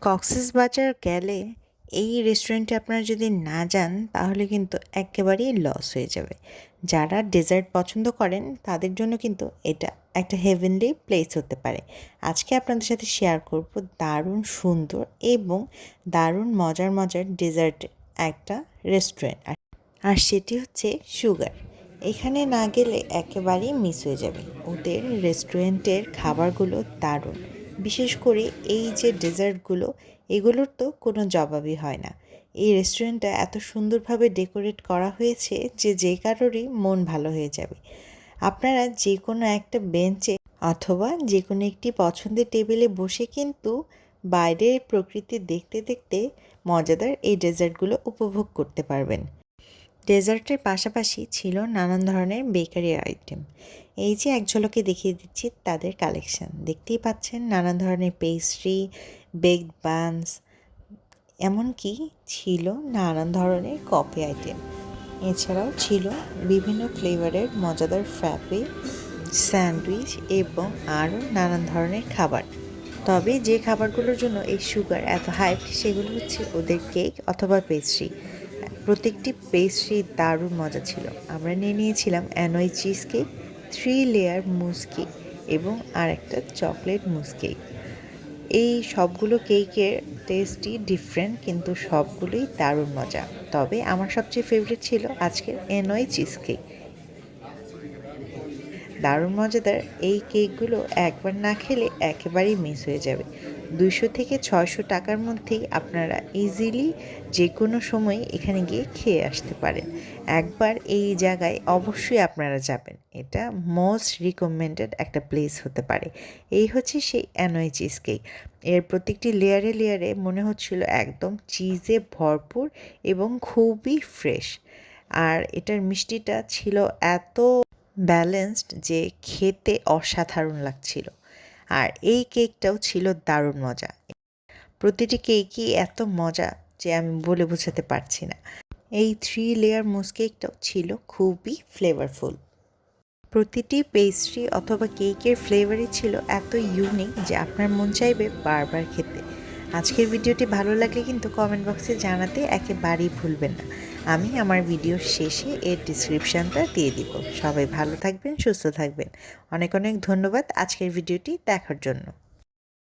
কক্সবাজার গেলে এই রেস্টুরেন্টে আপনারা যদি না যান তাহলে কিন্তু একেবারেই লস হয়ে যাবে। যারা ডেজার্ট পছন্দ করেন তাদের জন্য কিন্তু এটা একটা হেভেনলি প্লেস হতে পারে। আজকে আপনাদের সাথে শেয়ার করব দারুণ সুন্দর এবং দারুণ মজার মজার ডেজার্টের একটা রেস্টুরেন্ট, আর সেটি হচ্ছে সুগার। এখানে না গেলে একেবারেই মিস হয়ে যাবে। ওদের রেস্টুরেন্টের খাবারগুলো দারুণ, বিশেষ করে এই যে ডেজার্টগুলো, এগুলোর তো কোনো জবাবই হয় না। এই রেস্টুরেন্টটা এত সুন্দরভাবে ডেকোরেট করা হয়েছে যে কারোরই মন ভালো হয়ে যাবে। আপনারা যে কোনো একটা বেঞ্চে অথবা যে কোনো একটি পছন্দের টেবিলে বসে কিন্তু বাইরের প্রকৃতি দেখতে দেখতে মজাদার এই ডেজার্টগুলো উপভোগ করতে পারবেন। ডেজার্টের পাশাপাশি ছিল নানান ধরনের বেকারি আইটেম। এই যে এক ঝলকে দেখিয়ে দিচ্ছি তাদের কালেকশন, দেখতেই পাচ্ছেন নানান ধরনের পেস্ট্রি, বেকড বানস, এমনকি ছিল নানান ধরনের কফি আইটেম। এছাড়াও ছিল বিভিন্ন ফ্লেভারের মজাদার ফ্র্যাপে, স্যান্ডউইচ এবং আরও নানান ধরনের খাবার। তবে যে খাবারগুলোর জন্য এই সুগার এত হাইপ সেগুলো হচ্ছে ওদের কেক অথবা পেস্ট্রি। প্রত্যেকটি পেস্ট্রি দারুণ মজা ছিল। আমরা নিয়েছিলাম অ্যানোই চিজ কেক, 3 লেয়ার মুস কেক এবং আর একটা চকলেট মুস কেক। এই সবগুলো কেকের টেস্টই ডিফারেন্ট, কিন্তু সবগুলোই দারুণ মজা। তবে আমার সবচেয়ে ফেভারিট ছিল আজকের অ্যানোই চিজ কেক। দারুণ মজাদার এই কেকগুলো একবার না খেলে একেবারেই মিস হয়ে যাবে। 200 থেকে 600 টাকার মধ্যেই আপনারা ইজিলি যে কোনো সময় এখানে গিয়ে খেয়ে আসতে পারেন। একবার এই জায়গায় অবশ্যই আপনারা যাবেন, এটা মোস্ট রিকমেন্ডেড একটা প্লেস হতে পারে। এই হচ্ছে সেই অ্যানোই চিজ কেক। এর প্রত্যেকটি লেয়ারে লেয়ারে মনে হচ্ছিল একদম চিজে ভরপুর এবং খুবই ফ্রেশ। আর এটার মিষ্টিটা ছিল এত ব্যালেন্সড যে খেতে অসাধারণ লাগছিল। আর এই কেকটাও ছিল দারুণ মজা। প্রতিটি কেকই এত মজা যে আমি বলে বোঝাতে পারছি না। এই 3 লেয়ার মুস কেকটাও ছিল খুবই ফ্লেভারফুল। প্রতিটি পেস্ট্রি অথবা কেকের ফ্লেভারই ছিল এত ইউনিক যে আপনার মন চাইবে বারবার খেতে। আজকের ভিডিওটি ভালো লাগলে কিন্তু কমেন্ট বক্সে জানাতে একেবারেই ভুলবেন না। আমি আমার ভিডিওর শেষে এর ডিসক্রিপশানটা দিয়ে দিব। সবাই ভালো থাকবেন, সুস্থ থাকবেন। অনেক অনেক ধন্যবাদ আজকের ভিডিওটি দেখার জন্য।